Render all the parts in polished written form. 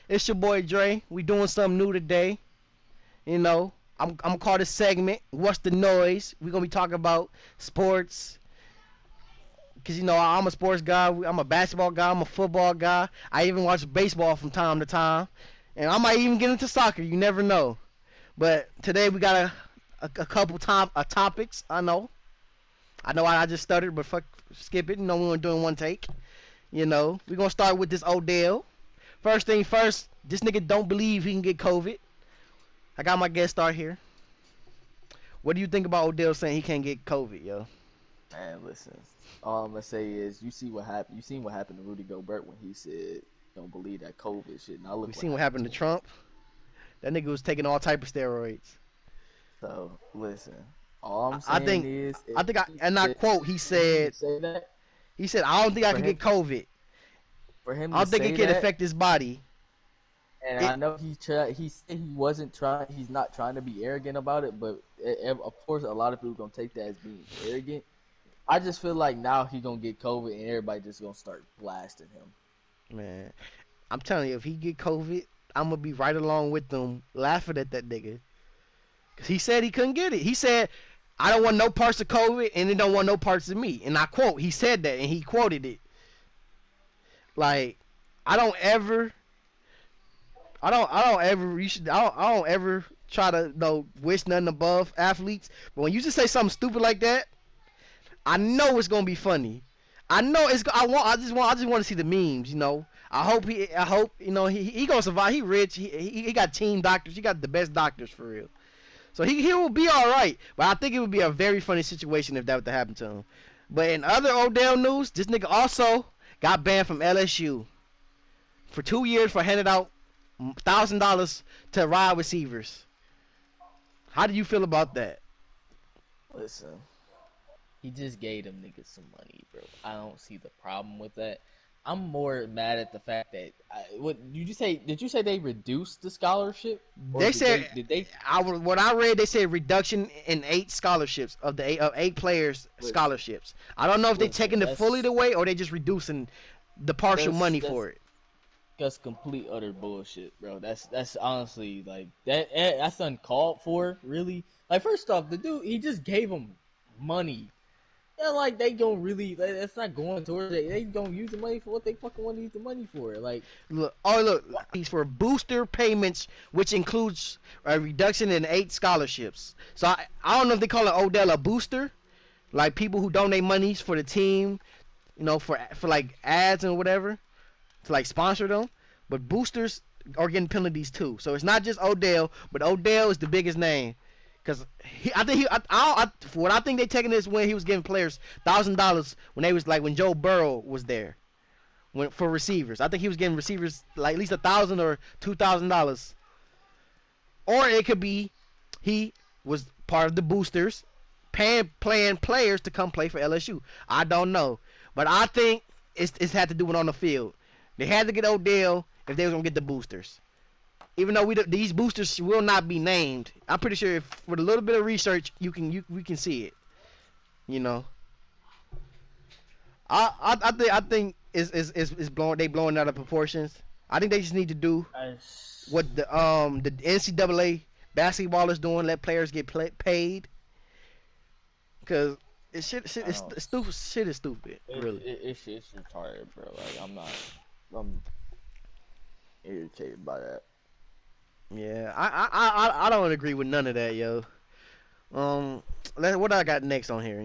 It's your boy Dre. We doing something new today. You know, I'm gonna call this segment "What's the Noise." We're gonna be talking about sports, cause I'm a sports guy. I'm a basketball guy. I'm a football guy. I even watch baseball from time to time, and I might even get into soccer. You never know. But today we got a couple topics. I know. I just stuttered, but fuck, skip it. We weren't doing one take. We're gonna start with this Odell. First thing first, this nigga don't believe he can get COVID. I got my guest star here. What do you think about Odell saying he can't get COVID, yo? Man, listen. All I'm gonna say is, you see what happened. You seen what happened to Rudy Gobert when he said, "Don't believe that COVID shit." Now We look what seen what happened happened to to him. Trump. That nigga was taking all type of steroids. So listen. All I'm I saying think, is, I think, and I quote, he for him to said, say that, I don't think I for can him, get COVID. for him I to don't think it say can that, affect his body. and It, I know he said he wasn't trying. He's not trying to be arrogant about it, but of course, a lot of people gonna take that as being arrogant. I just feel like now he gonna get COVID, and everybody just gonna start blasting him. man, I'm telling you, if he get COVID, I'm gonna be right along with them laughing at that nigga. Cause he said he couldn't get it. He said, I don't want no parts of COVID and it don't want no parts of me. And I quote, he said that and he quoted it. Like, I don't ever I don't ever I don't ever try to wish nothing above athletes. But when you just say something stupid like that, I know it's gonna be funny. I know it's I just want to see the memes. I hope he gonna survive. He rich. He got team doctors. He got the best doctors for real. So he will be all right. But I think it would be a very funny situation if that were to happen to him. But in other Odell news, this nigga also got banned from LSU for 2 years for handing out $1,000 to wide receivers. How do you feel about that? Listen. He just gave them niggas some money, bro. I don't see the problem with that. I'm more mad at the fact that what did you say? Did you say they reduced the scholarship, or They said did they? what I read. They said reduction in 8 scholarships of the eight players Listen, scholarships. I don't know if they listen. taking it fully away or they just reducing the partial That's money that's for it. that's complete utter bullshit, bro. That's honestly like that's uncalled for, really. Like, first off, the dude, he just gave him money. Yeah, like, they gonna really, like, that's not going towards it. They gonna use the money for what they fucking want to use the money for. Like, Look, he's for booster payments, which includes a reduction in 8 scholarships. So I don't know if they call it Odell a booster, like people who donate monies for the team, for like ads and whatever, to like sponsor them. But boosters are getting penalties too. So it's not just Odell, but Odell is the biggest name. Cause I think for what I think they taking this when he was giving players $1,000 when they was like when Joe Burrow was there, for receivers. I think he was giving receivers like at least $1,000 or $2,000. Or it could be he was part of the boosters, playing players to come play for LSU. I don't know, but I think it's had to do with on the field. They had to get Odell if they was gonna get the boosters. Even though these boosters will not be named, I'm pretty sure if with a little bit of research we can see it. You know, I think it's blowing they blowing out of proportions. I think they just need to do I, what the NCAA basketball is doing. Let players get paid because I don't. it's stupid. Shit is stupid, really. It's retarded, bro. Like, I'm irritated by that. Yeah, I don't agree with none of that, yo. Um, what I got next on here?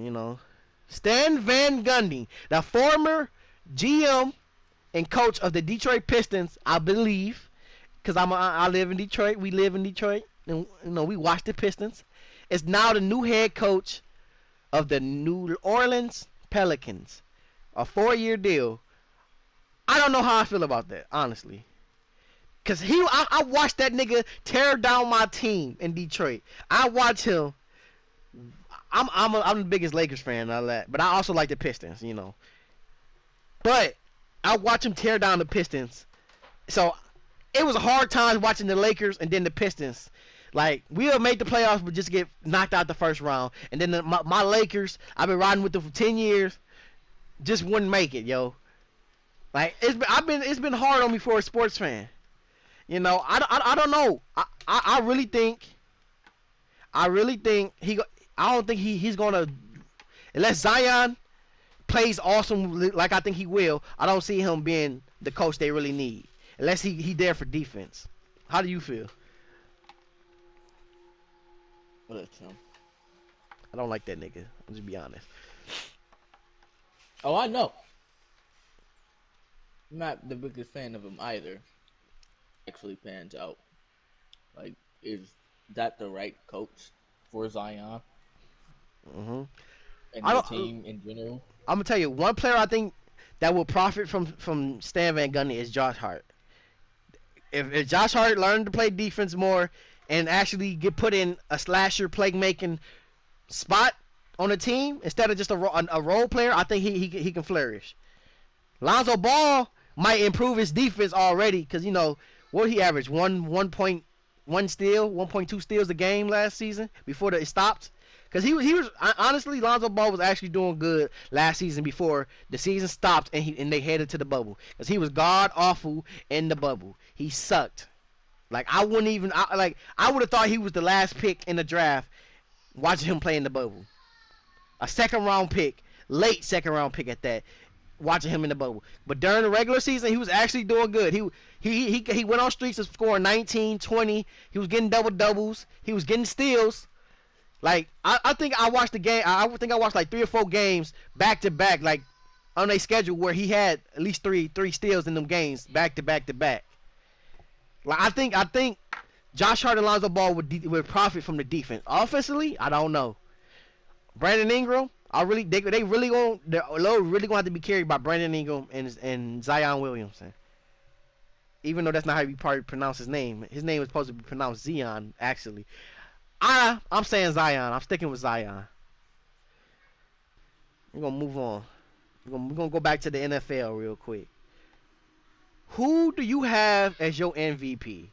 Stan Van Gundy, the former GM and coach of the Detroit Pistons, I believe, because I live in Detroit. We live in Detroit, and we watch the Pistons. Is now the new head coach of the New Orleans Pelicans, a 4-year deal. I don't know how I feel about that, honestly. Cause I watched that nigga tear down my team in Detroit. I watch him. I'm the biggest Lakers fan and all that, but I also like the Pistons. But I watch him tear down the Pistons. So it was a hard time watching the Lakers and then the Pistons. Like, we'll make the playoffs but just get knocked out the first round. And then my Lakers, I've been riding with them for 10 years, just wouldn't make it, yo. Like, it's been hard on me for a sports fan. You know, I don't know. I really think I don't think he's gonna, unless Zion plays awesome like I think he will. I don't see him being the coach they really need unless he there for defense. How do you feel? Look, Tim. I don't like that nigga. I'll just be honest. Oh, I know. I'm not the biggest fan of him either. Actually pans out. Like, is that the right coach for Zion Mm-hmm. and the team in general? I'm gonna tell you one player I think that will profit from Stan Van Gundy is Josh Hart. If Josh Hart learned to play defense more and actually get put in a slasher playmaking spot on the team instead of just a role player, I think he can flourish. Lonzo Ball might improve his defense already because you know what he averaged 1.1 steal, 1.2 steals a game last season before it stopped. Because he was honestly Lonzo Ball was actually doing good last season before the season stopped and they headed to the bubble. Because he was god awful in the bubble. He sucked. Like I would have thought he was the last pick in the draft. Watching him play in the bubble, a second round pick, late second round pick at that. Watching him in the bubble, but during the regular season he was actually doing good. He went on streaks of scoring 19, 20. He was getting double doubles. He was getting steals. Like I think I watched the game. I think I watched like 3 or 4 games back to back, like on a schedule where he had at least three steals in them games back to back to back. Like I think Josh Hart and Lonzo Ball would profit from the defense. Offensively, I don't know. Brandon Ingram, they really gonna have to be carried by Brandon Ingram and Zion Williamson. Even though that's not how you probably pronounce his name. His name is supposed to be pronounced Zion, actually. I'm saying Zion. I'm sticking with Zion. We're gonna move on. We're gonna go back to the NFL real quick. Who do you have as your MVP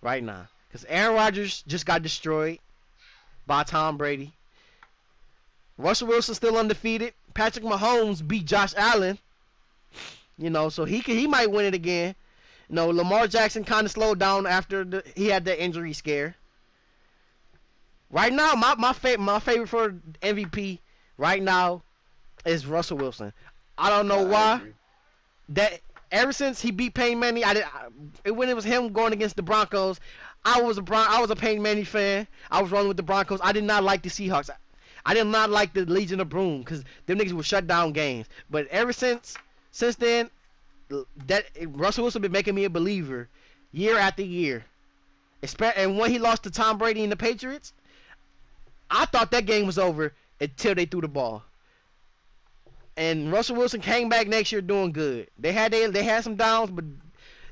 right now? Because Aaron Rodgers just got destroyed by Tom Brady. Russell Wilson still undefeated. Patrick Mahomes beat Josh Allen. You know, so he might win it again. You know, Lamar Jackson kind of slowed down after he had that injury scare. Right now, my favorite for MVP right now is Russell Wilson. I don't know why. That ever since he beat Peyton Manning, when it was him going against the Broncos, I was a Peyton Manning fan. I was rolling with the Broncos. I did not like the Seahawks. I did not like the Legion of Boom because them niggas would shut down games. But ever since then, that Russell Wilson been making me a believer year after year. And when he lost to Tom Brady and the Patriots, I thought that game was over until they threw the ball. And Russell Wilson came back next year doing good. They had some downs, but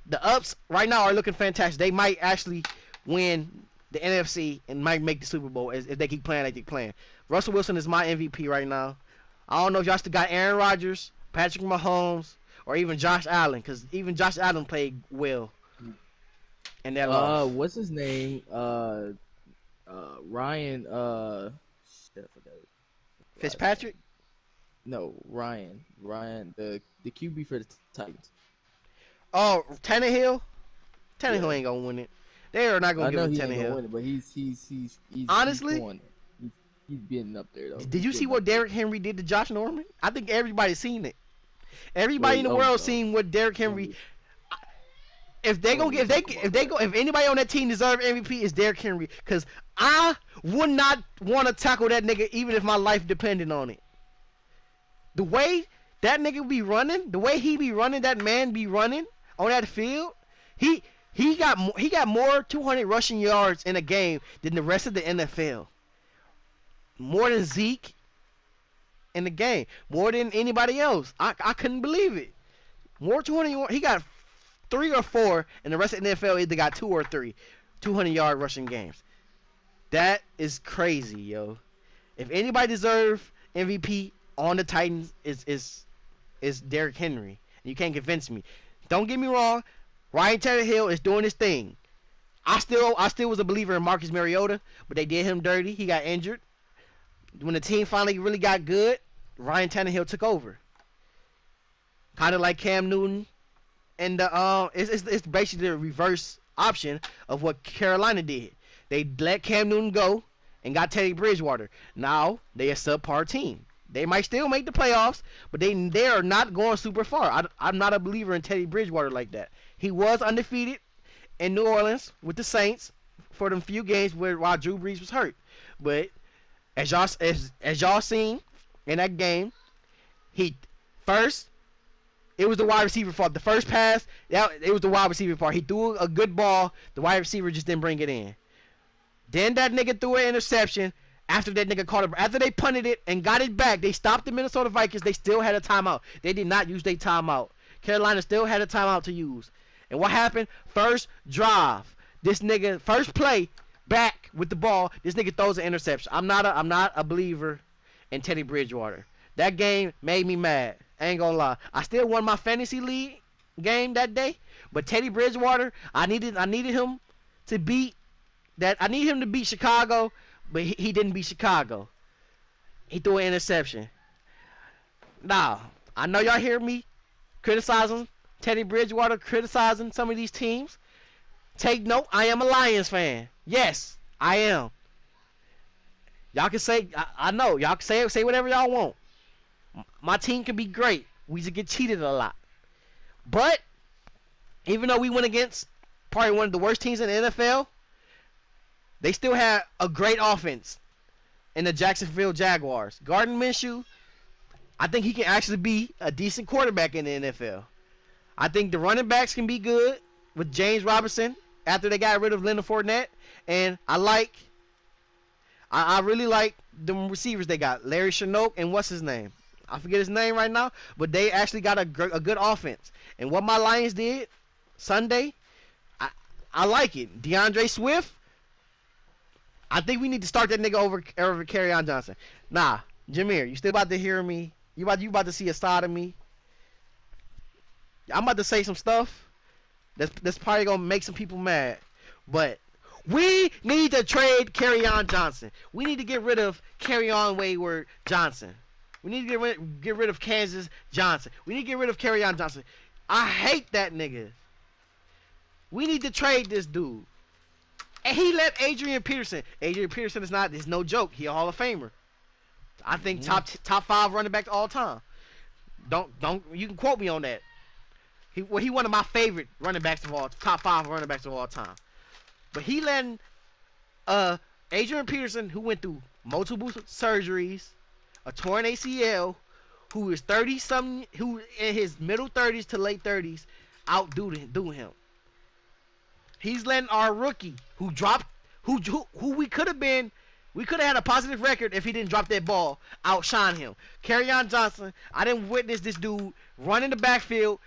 the ups right now are looking fantastic. They might actually win the NFC and might make the Super Bowl if they keep playing like they playing. Russell Wilson is my MVP right now. I don't know if y'all still got Aaron Rodgers, Patrick Mahomes, or even Josh Allen, because even Josh Allen played well. And that loss. What's his name? Ryan. Shit, I forgot. Fitzpatrick? No, Ryan. Ryan, the QB for the Titans. Oh, Tannehill? Tannehill ain't gonna win it. They are not gonna give it to Tannehill. Win it, but he's honestly, he's getting up there though. Did you see what Derrick Henry did to Josh Norman? I think everybody's seen it. Everybody in the world seen what Derrick Henry. If anybody on that team deserve MVP, it's Derrick Henry. Cause I would not want to tackle that nigga even if my life depended on it. The way that nigga be running, the way he be running, that man be running on that field, he got more 200 rushing yards in a game than the rest of the NFL. More than Zeke in the game, more than anybody else. I couldn't believe it. More 200. He got 3 or 4, and the rest of the NFL either got 2 or 3 200-yard rushing games. That is crazy, yo. If anybody deserves MVP on the Titans, is Derrick Henry. You can't convince me. Don't get me wrong. Ryan Tannehill is doing his thing. I still was a believer in Marcus Mariota, but they did him dirty. He got injured. When the team finally really got good, Ryan Tannehill took over. Kind of like Cam Newton And it's basically the reverse option of what Carolina did. They let Cam Newton go and got Teddy Bridgewater. Now they a subpar team. They might still make the playoffs, but they are not going super far. I'm not a believer in Teddy Bridgewater like that. He was undefeated in New Orleans with the Saints for them few games while Drew Brees was hurt. But as y'all seen in that game, it was the wide receiver fault. The first pass, it was the wide receiver part. He threw a good ball. The wide receiver just didn't bring it in. Then that nigga threw an interception. After that nigga caught it, after they punted it and got it back, they stopped the Minnesota Vikings. They still had a timeout. They did not use their timeout. Carolina still had a timeout to use. And what happened? First drive. This nigga, first play, back with the ball. This nigga throws an interception. I'm not a believer in Teddy Bridgewater. That game made me mad. I ain't gonna lie. I still won my fantasy league game that day, but Teddy Bridgewater, I needed him to beat that. I need him to beat Chicago, but he didn't beat Chicago. He threw an interception. Now, I know y'all hear me criticizing Teddy Bridgewater, criticizing some of these teams. Take note, I am a Lions fan. Yes, I am. Y'all can say, I know, y'all can say whatever y'all want. My team can be great. We just get cheated a lot. But, even though we went against probably one of the worst teams in the NFL, they still had a great offense in the Jacksonville Jaguars. Gardner Minshew, I think he can actually be a decent quarterback in the NFL. I think the running backs can be good with James Robinson after they got rid of Leonard Fournette. And I really like the receivers they got. Larry Shenault and what's his name? I forget his name right now. But they actually got a good offense. And what my Lions did Sunday, I like it. DeAndre Swift, I think we need to start that nigga over Kerryon Johnson. Nah, Jameer, you still about to hear me? You about to see a side of me? I'm about to say some stuff that's probably gonna make some people mad, but we need to trade Kerryon Johnson. We need to get rid of Kerryon Wayward Johnson. We need to get rid of Kansas Johnson. We need to get rid of Kerryon Johnson. I hate that nigga. We need to trade this dude. And he let Adrian Peterson. Adrian Peterson is no joke. He a Hall of Famer. I think top 5 running back all time. Don't you can quote me on that. He one of my favorite running backs of all top 5 running backs of all time. But he letting Adrian Peterson, who went through multiple surgeries, a torn ACL, who is 30-something, who in his middle 30s to late 30s, outdo him. He's letting our rookie, who we could have had a positive record if he didn't drop that ball, outshine him. Kerryon Johnson, I didn't witness this dude run in the backfield,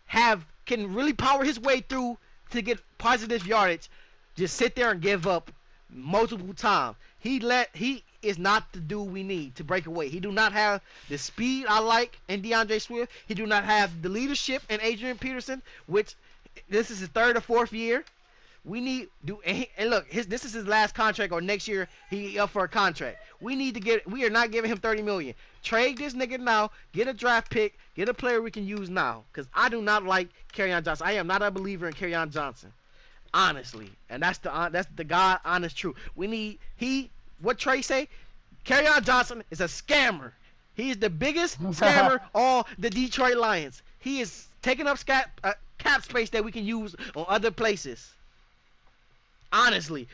can really power his way through to get positive yardage, just sit there and give up multiple times. He is not the dude we need to break away. He do not have the speed I like in DeAndre Swift. He do not have the leadership in Adrian Peterson, which this is his 3rd or 4th year. We need and look, this is his last contract, or next year he up for a contract. We are not giving him $30 million. Trade this nigga now, get a draft pick, get a player we can use now. Cause I do not like Kerryon Johnson. I am not a believer in Kerryon Johnson. Honestly. And that's the God honest truth. What Trey say? Kerryon Johnson is a scammer. He is the biggest scammer on the Detroit Lions. He is taking up cap space that we can use on other places. Honestly,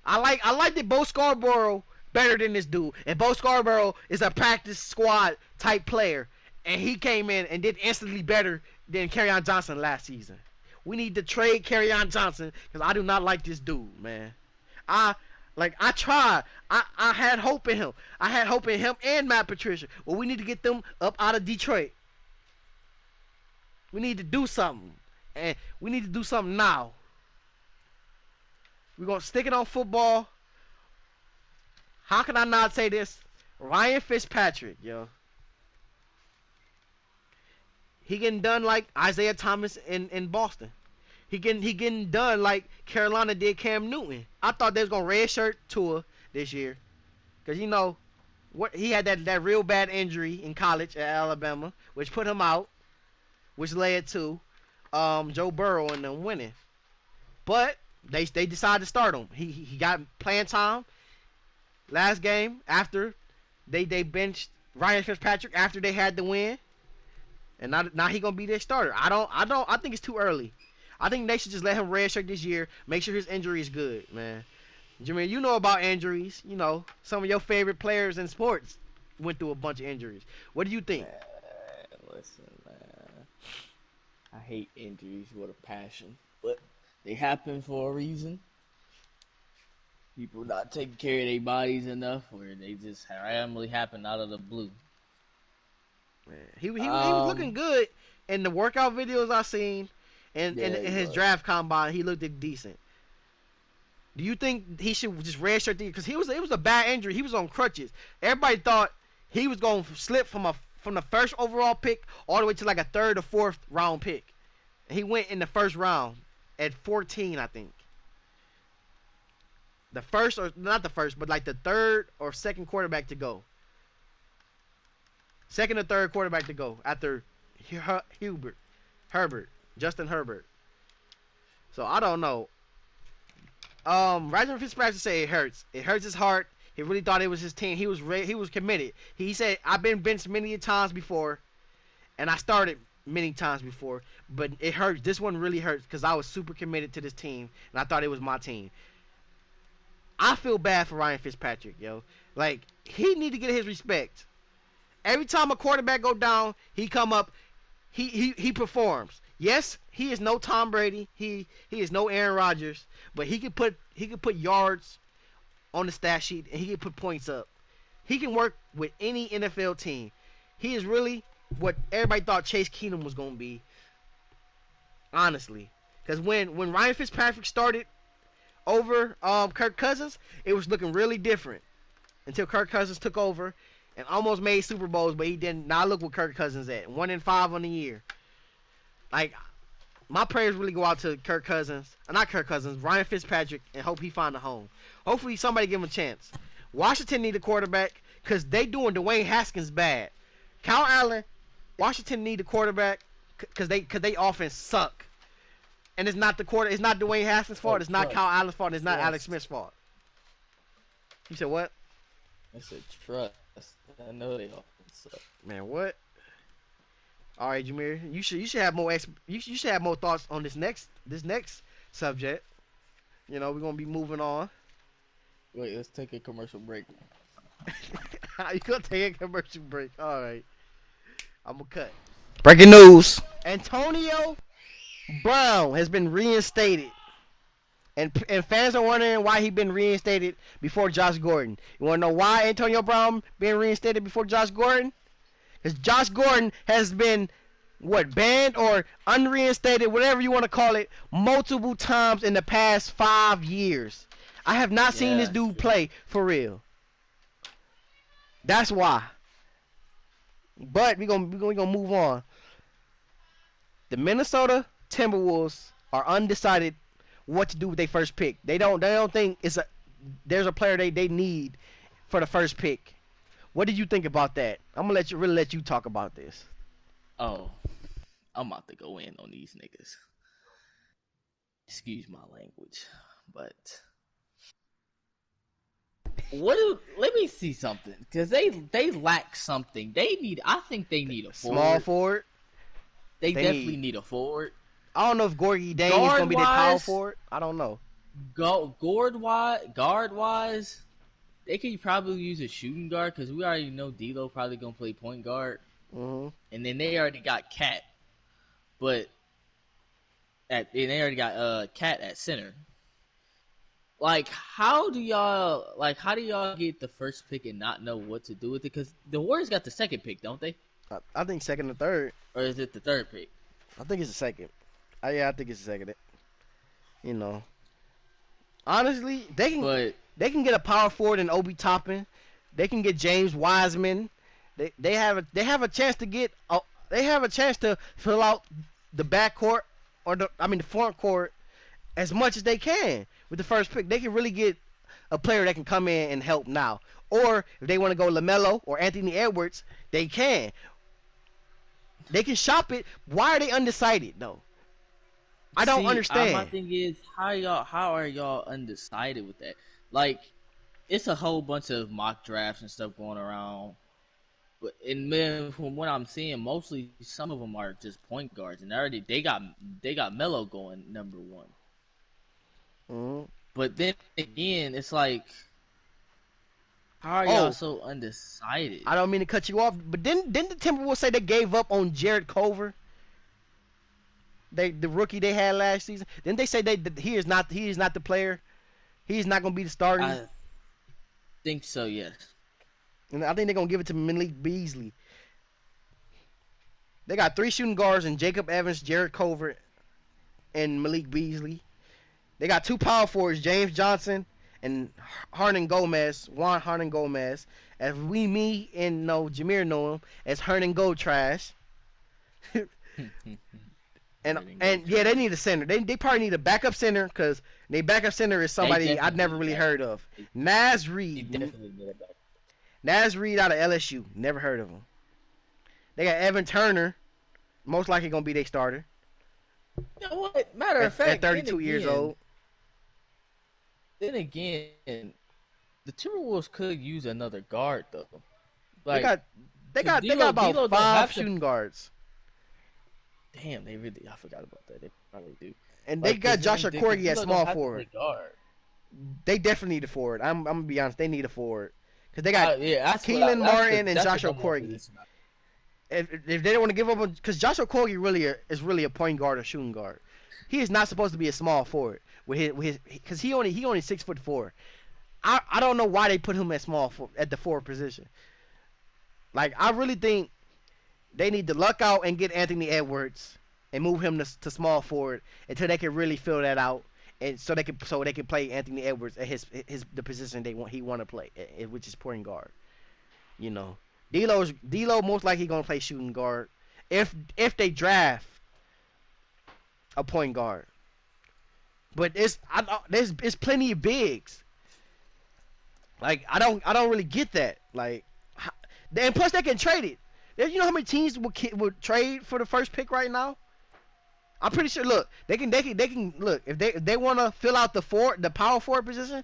I like that Bo Scarborough better than this dude, and Bo Scarborough is a practice squad type player, and he came in and did instantly better than Kerryon Johnson last season. We need to trade Kerryon Johnson because I do not like this dude, man. I tried. I had hope in him. I had hope in him and Matt Patricia. Well, we need to get them up out of Detroit. We need to do something, and we need to do something now. We're going to stick it on football. How can I not say this? Ryan Fitzpatrick, yo. He getting done like Isaiah Thomas in Boston. He getting done like Carolina did Cam Newton. I thought they was going to redshirt Tua this year. Because, he had that real bad injury in college at Alabama, which put him out, which led to Joe Burrow and them winning. But they decided to start him. He got playing time last game after they benched Ryan Fitzpatrick after they had the win, and now he gonna be their starter. I think it's too early. I think they should just let him redshirt this year. Make sure his injury is good, man. Jimmy, you know about injuries. You know some of your favorite players in sports went through a bunch of injuries. What do you think? Man, listen, man. I hate injuries with a passion, but they happen for a reason. People not taking care of their bodies enough, or they just randomly happen out of the blue. Man, he was looking good in the workout videos I seen, and Yeah, in his was. draft combine he looked decent. Do you think he should just redshirt the? Because it was a bad injury. He was on crutches. Everybody thought he was going to slip from the first overall pick all the way to like a third or fourth round pick. He went in the first round at 14, I think. The first, or not the first, but like the third or second quarterback to go. Second or third quarterback to go after Justin Herbert. So I don't know. Roger Fitzpatrick said it hurts. It hurts his heart. He really thought it was his team. He was committed. He said, "I've been benched many times before, and I started many times before, but it hurts. This one really hurts because I was super committed to this team, and I thought it was my team." I feel bad for Ryan Fitzpatrick, yo. Like, he need to get his respect. Every time a quarterback go down, he come up, he performs. Yes, he is no Tom Brady. He is no Aaron Rodgers, but he can put yards on the stat sheet and he can put points up. He can work with any NFL team. He is really what everybody thought Chase Keenum was gonna be. Honestly, because when Ryan Fitzpatrick started over Kirk Cousins, it was looking really different until Kirk Cousins took over and almost made Super Bowls, but he didn't. Now look what Kirk Cousins at 1-5 on the year. Like, my prayers really go out to Kirk Cousins, not Kirk Cousins, Ryan Fitzpatrick, and hope he find a home. Hopefully somebody give him a chance. Washington need a quarterback because they doing Dwayne Haskins bad. Kyle Allen, Washington need a quarterback because they offense suck. And it's not it's not Dwayne Haskins' fault. It's not Kyle Allen's fault. It's not Alex Smith's fault. You said what? I said trust. I know they all suck. Man, what? All right, Jameer, you should have more you should have more thoughts on this next subject. You know, we're gonna be moving on. Wait, let's take a commercial break. You gonna take a commercial break? All right, I'm gonna cut. Breaking news: Antonio Brown has been reinstated, and fans are wondering why he been reinstated before Josh Gordon. You wanna know why Antonio Brown been reinstated before Josh Gordon? Because Josh Gordon has been, banned or unreinstated, whatever you want to call it, multiple times in the past 5 years. I have not seen this dude play for real. That's why. But we're gonna move on. The Minnesota Timberwolves are undecided what to do with their first pick. They don't think there's a player they need for the first pick. What did you think about that? I'm gonna let you talk about this. Oh, I'm about to go in on these niggas. Excuse my language, but let me see something, because they lack something. I think they need a forward. Small forward. They definitely need a forward. I don't know if Gorgie Dane is gonna be their power forward. I don't know. Guard wise, they could probably use a shooting guard, because we already know D'Lo probably gonna play point guard. Mm-hmm. And then they already got Cat, they already got Cat at center. Like, how do y'all get the first pick and not know what to do with it? Because the Warriors got the second pick, don't they? I think second or third. Or is it the third pick? I think it's the second. I think it's the second. You know, honestly, they can get a power forward in Obi Toppin. They can get James Wiseman. They have a chance to fill out the backcourt or the front court as much as they can with the first pick. They can really get a player that can come in and help now. Or if they want to go LaMelo or Anthony Edwards, they can. They can shop it. Why are they undecided though? I don't See, my understand. thing is how are y'all undecided with that? Like, it's a whole bunch of mock drafts and stuff going around. But and man, from what I'm seeing, mostly some of them are just point guards, and they got Melo going number 1. Mhm. But then again, it's like, how are y'all Oh, so undecided? I don't mean to cut you off, but didn't the Timberwolves say they gave up on Jared Culver? The rookie they had last season. Didn't they say that he is not the player? He's not gonna be the starting. I think so, yes. And I think they're gonna give it to Malik Beasley. They got 3 shooting guards and Jacob Evans, Jared Culver, and Malik Beasley. They got 2 power forwards, James Johnson and Hernan Gomez, Juan Hernan Gomez. As me and Jameer know him as Hernan Go Trash. And yeah, they need a center. They probably need a backup center because their backup center is somebody I'd never really heard of. Naz Reid. Naz Reid out of LSU. Never heard of him. They got Evan Turner. Most likely gonna be their starter. You know what? Matter of fact, at 32 years old. Then again, the Timberwolves could use another guard though. Like, they got about D'Lo 5 shooting guards. Damn, I forgot about that. They probably do. And they got Joshua Corgi at small forward. They definitely need a forward. I'm gonna be honest, they need a forward because they got Keelan Martin and Joshua Corgi. If they don't want to give up on, because Joshua Corgi is really a point guard or shooting guard. He is not supposed to be a small forward because he only 6'4". I don't know why they put him at the forward position. Like, I really think they need to luck out and get Anthony Edwards and move him to small forward until they can really fill that out, and so they can play Anthony Edwards at the position he want to play, which is point guard. You know, D'Lo most likely gonna play shooting guard if they draft a point guard. But there's plenty of bigs. Like, I don't really get that. Like, and plus they can trade it. You know how many teams would trade for the first pick right now? I'm pretty sure. Look, they can look if they want to fill out the power forward position.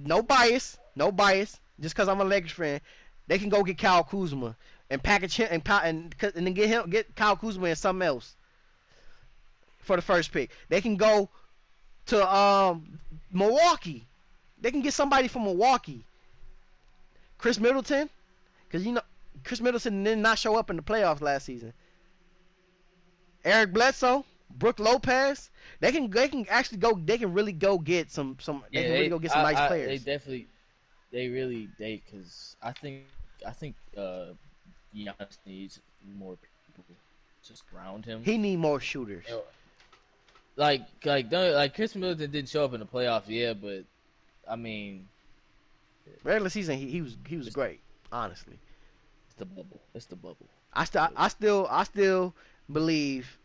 No bias. Just because I'm a Lakers fan, they can go get Kyle Kuzma and package him and then get Kyle Kuzma and something else for the first pick. They can go to Milwaukee. They can get somebody from Milwaukee. Chris Middleton, because Chris Middleton did not show up in the playoffs last season. Eric Bledsoe, Brook Lopez, they can actually go. They can really go get some. They can really go get some nice players. Because I think Giannis needs more people just around him. He need more shooters. Like Chris Middleton didn't show up in the playoffs, yeah, but I mean, regular season he was great, honestly. It's the bubble. I still believe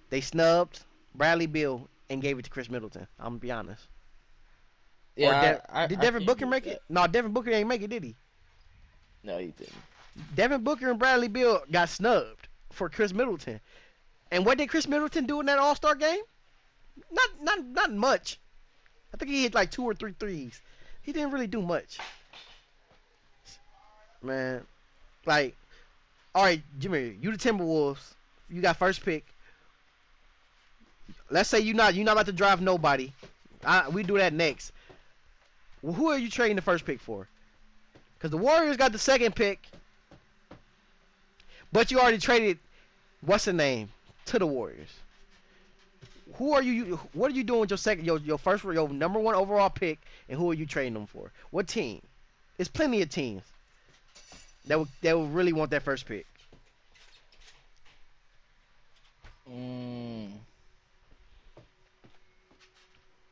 they snubbed Bradley Beal and gave it to Chris Middleton. I'm gonna be honest. Yeah, did Devin Booker make it? No, Devin Booker ain't make it, did he? No, he didn't. Devin Booker and Bradley Beal got snubbed for Chris Middleton. And what did Chris Middleton do in that All-Star game? Not much. I think he hit like 2 or 3 threes. He didn't really do much. Man, like, all right, Jimmy, you the Timberwolves. You got first pick. Let's say you're not about to draft nobody. We do that next. Well, who are you trading the first pick for? Because the Warriors got the second pick, but you already traded what's the name to the Warriors. What are you doing with your number 1 overall pick, and who are you trading them for? What team? There's plenty of teams that would really want that first pick.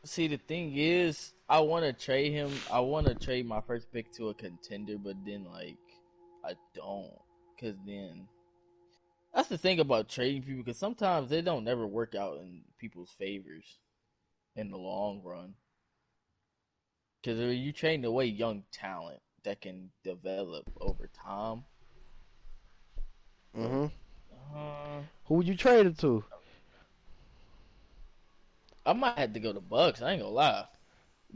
See, the thing is, I want to trade him. I want to trade my first pick to a contender, but then I don't, because then that's the thing about trading people, because sometimes they don't never work out in people's favors in the long run. Because you trading away young talent that can develop over time. Mm-hmm. Who would you trade it to? I might have to go to Bucks. I ain't gonna lie.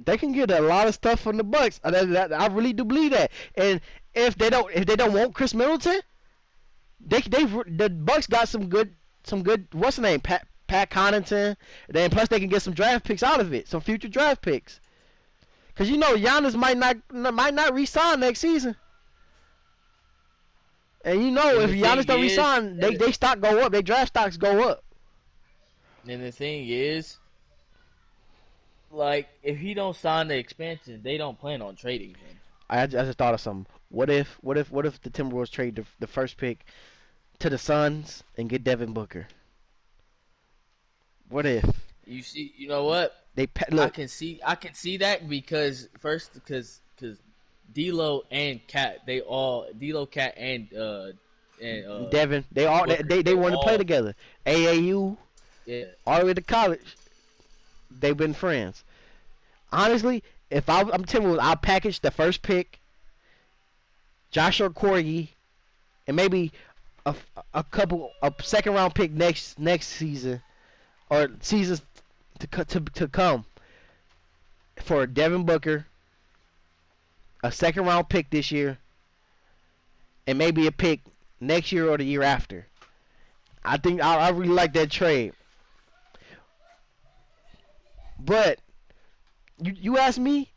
They can get a lot of stuff from the Bucks. I really do believe that. And if they don't want Chris Middleton, the Bucks got some good what's the name, Pat Connaughton. Then plus they can get some draft picks out of it, some future draft picks. Cause Giannis might not re-sign next season. And if Giannis don't resign, they stock go up. Their draft stocks go up. And the thing is, like, if he don't sign the expansion, they don't plan on trading him. I just thought of something. What if the Timberwolves trade the first pick to the Suns and get Devin Booker? What if? You know what? Look. I can see that because D'Lo and Cat, D'Lo, Cat, and Devin, they want to play together. AAU, yeah, all the way to college, they've been friends. Honestly, if I'm Timberwolves, I'll package the first pick, Joshua Okogie, and maybe a second round pick next season or seasons to come for Devin Booker. A second round pick this year, and maybe a pick next year or the year after. I think I really like that trade. But you ask me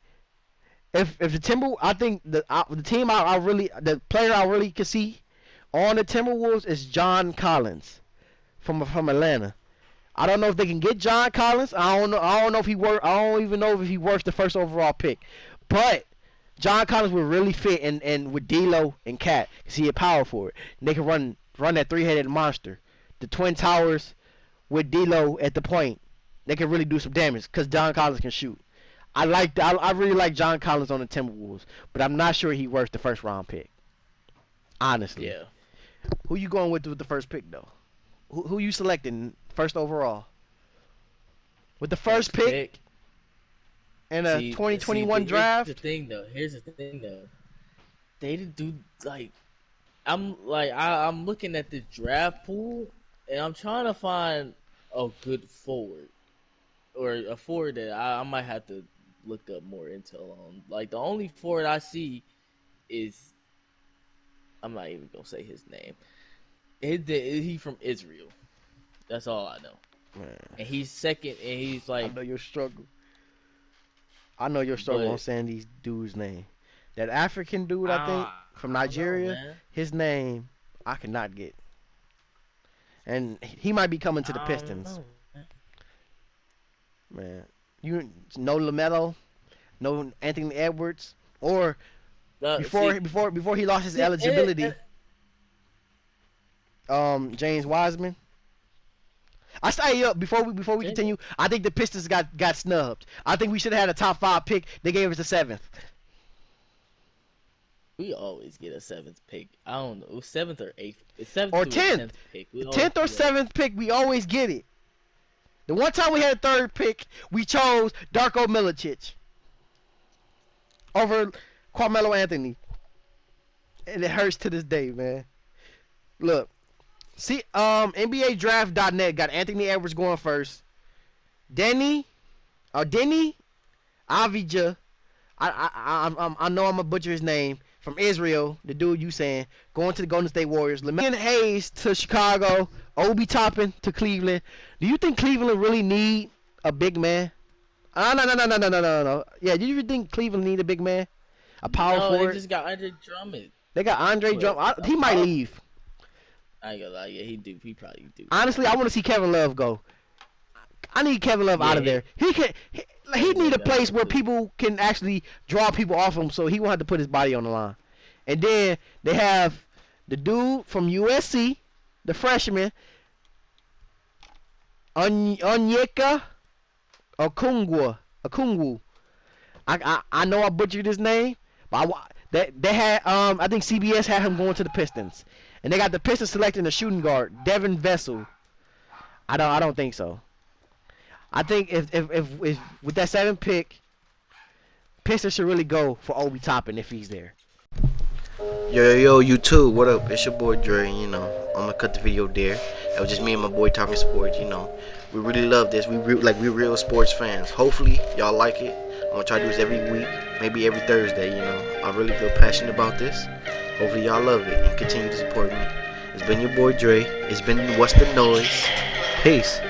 if the I think the team the player I really can see on the Timberwolves is John Collins from Atlanta. I don't know if they can get John Collins. I don't know if I don't even know if he worth the first overall pick, but John Collins would really fit and with D'Lo and Cat, because he had power for it. And they can run that three-headed monster. The Twin Towers with D'Lo at the point, they can really do some damage because John Collins can shoot. I really like John Collins on the Timberwolves, but I'm not sure he worth the first round pick. Honestly. Yeah. Who you going with the first pick though? Who you selecting first overall? With the first pick? In a 2021 draft. Here's the thing though. They didn't do I'm looking at the draft pool and I'm trying to find a good forward or a forward that I might have to look up more intel on. Like the only forward I see is I'm not even gonna say his name. He from Israel. That's all I know. Man. And he's second, and he's like. I know your struggle. On saying these dudes' name. That African dude, I think, from Nigeria, his name I cannot get. And he might be coming to the Pistons. Man, you no LaMelo, no Anthony Edwards, or before he lost his eligibility, James Wiseman. I say up before we continue. I think the Pistons got snubbed. I think we should have had a top 5 pick. They gave us the 7th. We always get a 7th pick. I don't know, 7th or 8th. It's 7th or 10th pick. 10th or 7th pick. We always get it. The one time we had a 3rd pick, we chose Darko Milicic over Carmelo Anthony, and it hurts to this day, man. Look. See, NBADraft.net got Anthony Edwards going first. Denny Avdija, I know I'm gonna butcher his name, from Israel, the dude you saying, going to the Golden State Warriors. LeMahieu Hayes to Chicago. Obi Toppin to Cleveland. Do you think Cleveland really need a big man? No. Yeah, do you think Cleveland need a big man? A power forward? No, they just got Andre Drummond. They got Andre Drummond. He might leave. I ain't gonna lie, yeah, he probably do. Honestly, I want to see Kevin Love go. I need Kevin Love out of there. He need a place where people can actually draw people off him, so he won't have to put his body on the line. And then they have the dude from USC, the freshman, Onyeka Okungwu. I know I butchered his name, but they had I think CBS had him going to the Pistons. And they got the Pistons selecting a shooting guard, Devin Vessel. I don't think so. I think if with that 7th pick, Pistons should really go for Obi Toppin if he's there. Yo, YouTube, what up? It's your boy Dre. I'm gonna cut the video there. That was just me and my boy talking sports. We really love this. We real sports fans. Hopefully y'all like it. I'm gonna try to do this every week, maybe every Thursday. You know, I really feel passionate about this. Hopefully y'all love it and continue to support me. It's been your boy Dre. It's been What's the Noise. Peace.